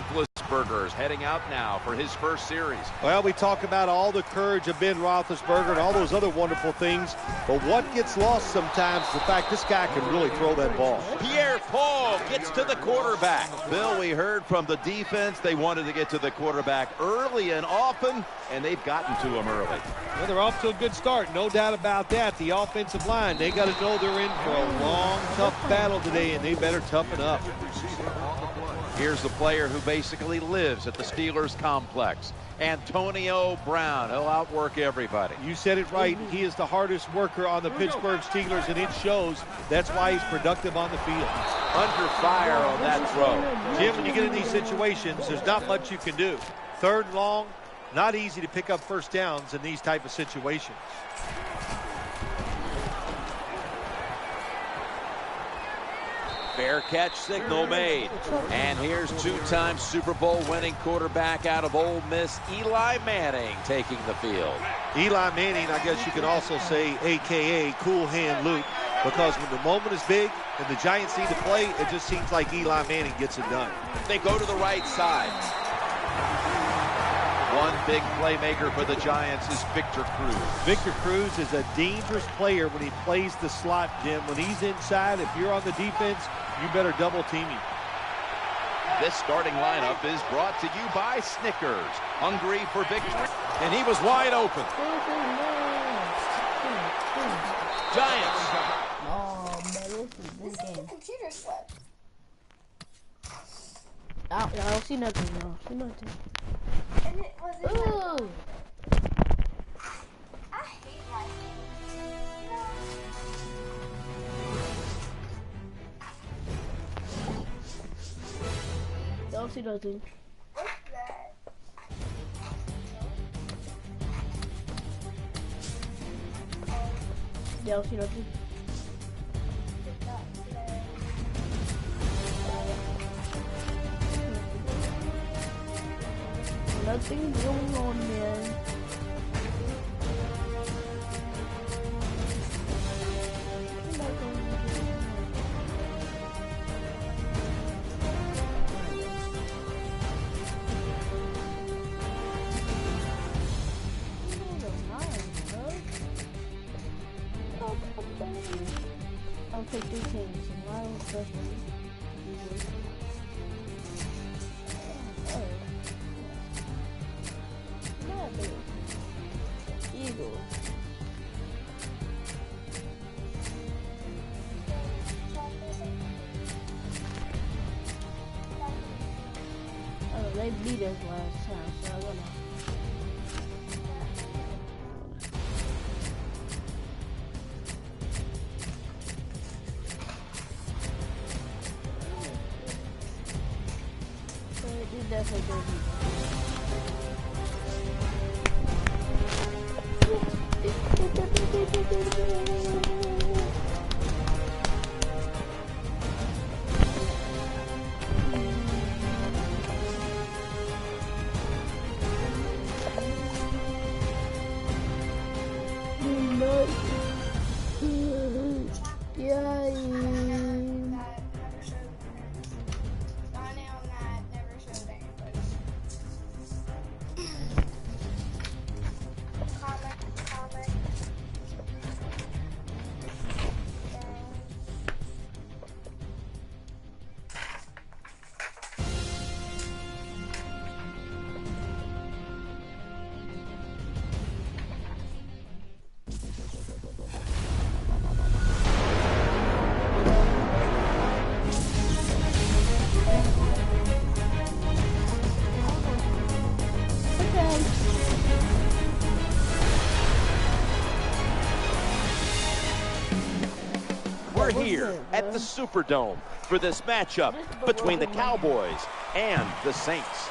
Roethlisberger's heading out now for his first series. Well, we talk about all the courage of Ben Roethlisberger and all those other wonderful things, but what gets lost sometimes is the fact this guy can really throw that ball. Pierre-Paul gets to the quarterback. Bill, we heard from the defense they wanted to get to the quarterback early and often, and they've gotten to him early. Well, they're off to a good start, no doubt about that. The offensive line, they got to know they're in for a long, tough battle today, and they better toughen up. Here's the player who basically lives at the Steelers complex, Antonio Brown. He'll outwork everybody. You said it right. He is the hardest worker on the Pittsburgh Steelers, and it shows. That's why he's productive on the field. Under fire on that throw. Jim, when you get in these situations, there's not much you can do. Third and long, not easy to pick up first downs in these type of situations. Fair catch signal made. And here's two-time Super Bowl winning quarterback out of Ole Miss, Eli Manning, taking the field. Eli Manning, I guess you could also say, a.k.a. Cool Hand Luke, because when the moment is big and the Giants need to play, it just seems like Eli Manning gets it done. They go to the right side. One big playmaker for the Giants is Victor Cruz. Victor Cruz is a dangerous player when he plays the slot, Jim. When he's inside, if you're on the defense, you better double team him. This starting lineup is brought to you by Snickers. Hungry for victory? And he was wide open. Giants. Oh, man, this game. Computer slipped. I don't see nothing, no. I see nothing. And it wasn't. Ooh. I hate my Don't see nothing. What's that? Don't see nothing. Nothing going on, man. I'll take 2 things. Wild special. Eagle. Oh, they beat us last time, so I don't know. They definitely go beat us. We're here at the Superdome for this matchup between the Cowboys and the Saints.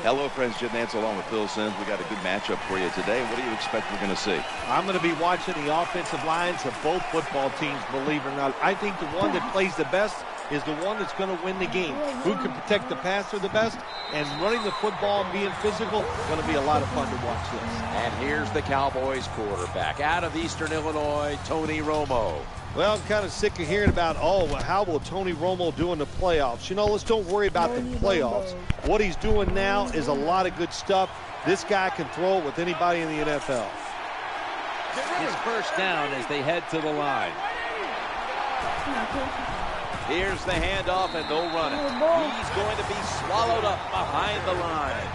Hello, friends. Jim Nance along with Phil Simms. We got a good matchup for you today. What do you expect we're going to see? I'm going to be watching the offensive lines of both football teams, believe it or not. I think the one that plays the best is the one that's going to win the game. Who can protect the passer the best, and running the football and being physical, going to be a lot of fun to watch this. And here's the Cowboys quarterback out of Eastern Illinois, Tony Romo. Well, I'm kind of sick of hearing about, how will Tony Romo do in the playoffs? You know, let's don't worry about the playoffs. What he's doing now is a lot of good stuff. This guy can throw it with anybody in the NFL. It's first down as they head to the line. Here's the handoff, and they'll run it. He's going to be swallowed up behind the line.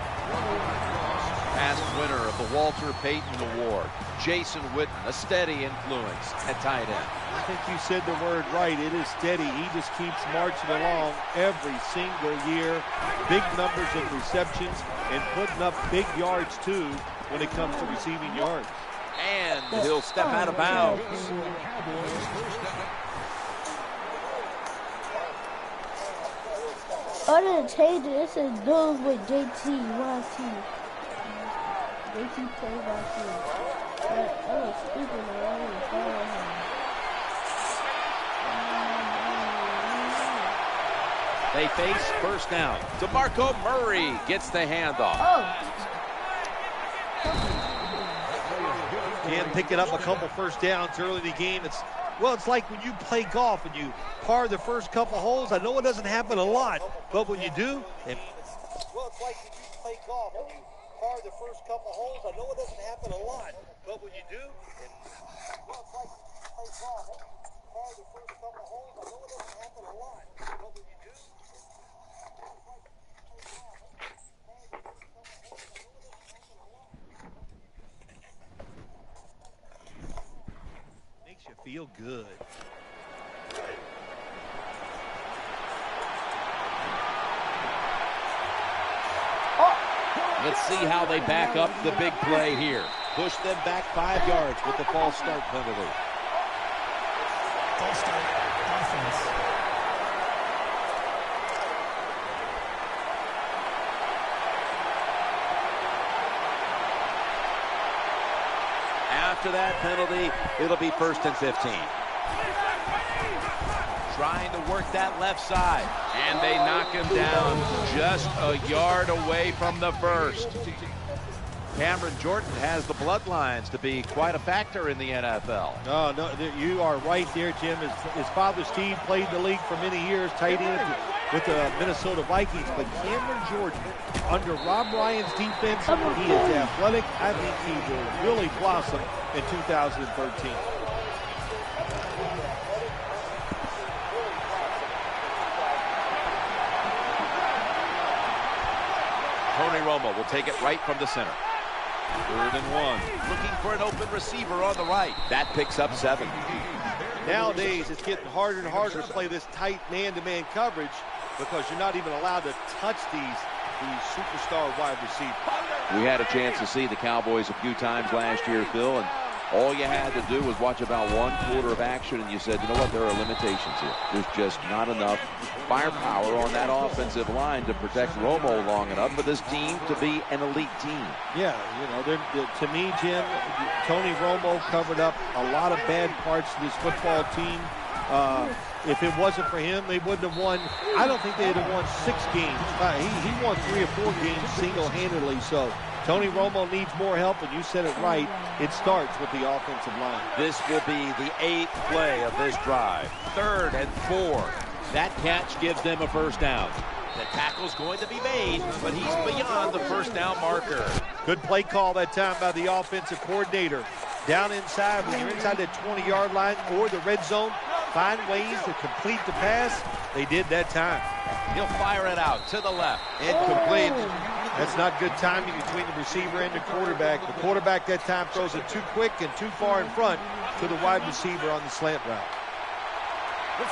Past winner of the Walter Payton Award, Jason Witten, a steady influence at tight end. I think you said the word right. It is steady. He just keeps marching along every single year. Big numbers of receptions and putting up big yards, too, when it comes to receiving yards. And he'll step out of bounds. Other than change it, it says those with JT, YT. JT plays YT. That was stupid, man. I didn't follow him. They face first down. DeMarco Murray gets the handoff. And picking up a couple first downs early in the game. It's like when you play golf and you par the first couple holes. I know it doesn't happen a lot, but when you do, it's like when you play golf and you par the first couple holes. I know it doesn't happen a lot, but when you do, it's like when you play golf and you par the first couple holes. I know it doesn't happen a lot, but when you do, makes you feel good. Let's see how they back up the big play here. Push them back 5 yards with the false start penalty. False start offense. After that penalty, it'll be 1st and 15. Trying to work that left side, and they knock him down just a yard away from the first. Cameron Jordan has the bloodlines to be quite a factor in the NFL. No, you are right there, Jim. His father, Steve, played in the league for many years, tight end with the Minnesota Vikings. But Cameron Jordan, under Rob Ryan's defense, he is athletic. I think he will really blossom in 2013. Tony Romo will take it right from the center. 3rd and 1. Looking for an open receiver on the right. That picks up 7. Nowadays, it's getting harder and harder to play this tight man-to-man coverage because you're not even allowed to touch these superstar wide receivers. We had a chance to see the Cowboys a few times last year, Phil, and all you had to do was watch about 1 quarter of action, and you said, you know what, there are limitations here. There's just not enough firepower on that offensive line to protect Romo long enough for this team to be an elite team. Yeah, to me, Jim, Tony Romo covered up a lot of bad parts of this football team. If it wasn't for him, they wouldn't have won. I don't think they'd have won 6 games. He won 3 or 4 games single-handedly. So Tony Romo needs more help, and you said it right. It starts with the offensive line. This will be the 8th play of this drive. 3rd and 4. That catch gives them a first down. The tackle's going to be made, but he's beyond the first down marker. Good play call that time by the offensive coordinator. Down inside, when you're inside that 20-yard line or the red zone, find ways to complete the pass. They did that time. He'll fire it out to the left. Incomplete. That's not good timing between the receiver and the quarterback. The quarterback that time throws it too quick and too far in front to the wide receiver on the slant route.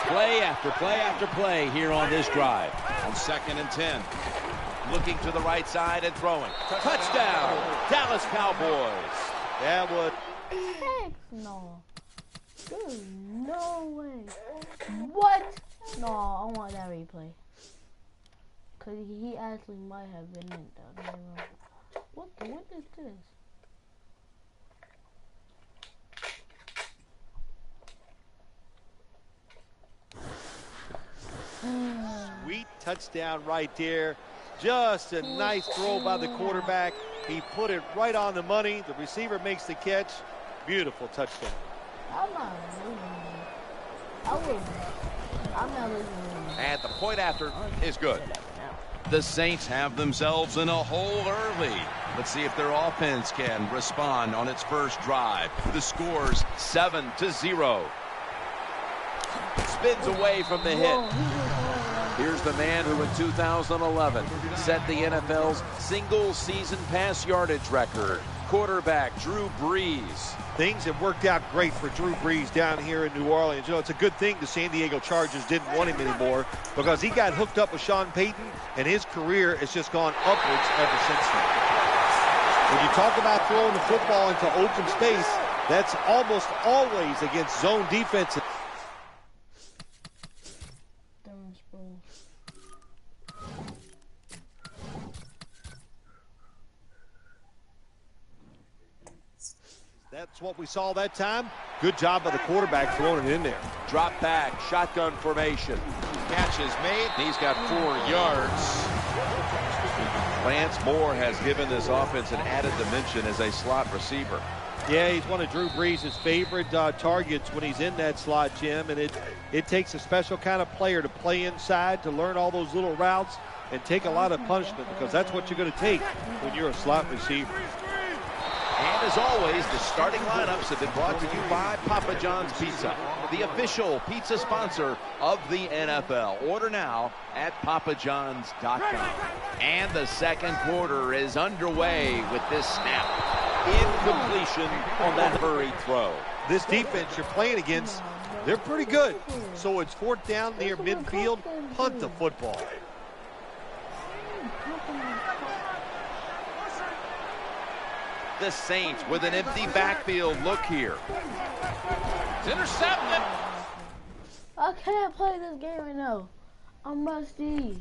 Play after play after play here on this drive. On 2nd and 10. Looking to the right side and throwing. Touchdown, Dallas Cowboys. That would. Heck no. There's no way. What? No, I want that replay. Because he actually might have been in there. What is this? Sweet touchdown right there. Just a nice throw by the quarterback. He put it right on the money. The receiver makes the catch. Beautiful touchdown. I'm not losing. I'm not losing. And the point after is good. The Saints have themselves in a hole early. Let's see if their offense can respond on its first drive. The score's 7-0. Spins away from the hit. Here's the man who in 2011 set the NFL's single-season pass yardage record. Quarterback Drew Brees. Things have worked out great for Drew Brees down here in New Orleans. You know, it's a good thing the San Diego Chargers didn't want him anymore because he got hooked up with Sean Payton, and his career has just gone upwards ever since then. When you talk about throwing the football into open space, that's almost always against zone defense. That's what we saw that time. Good job by the quarterback throwing it in there. Drop back, shotgun formation. Catch is made. He's got 4 yards. Lance Moore has given this offense an added dimension as a slot receiver. Yeah, he's one of Drew Brees' favorite targets when he's in that slot, Jim. And it takes a special kind of player to play inside, to learn all those little routes, and take a lot of punishment, because that's what you're going to take when you're a slot receiver. And as always, the starting lineups have been brought to you by Papa John's Pizza, the official pizza sponsor of the NFL. Order now at papajohns.com. And the second quarter is underway with this snap. Incompletion on that hurried throw. This defense you're playing against, they're pretty good. So it's 4th down near midfield. Punt the football. The Saints with an empty backfield. Look here. It's intercepted. I can't play this game right now. I'm rusty.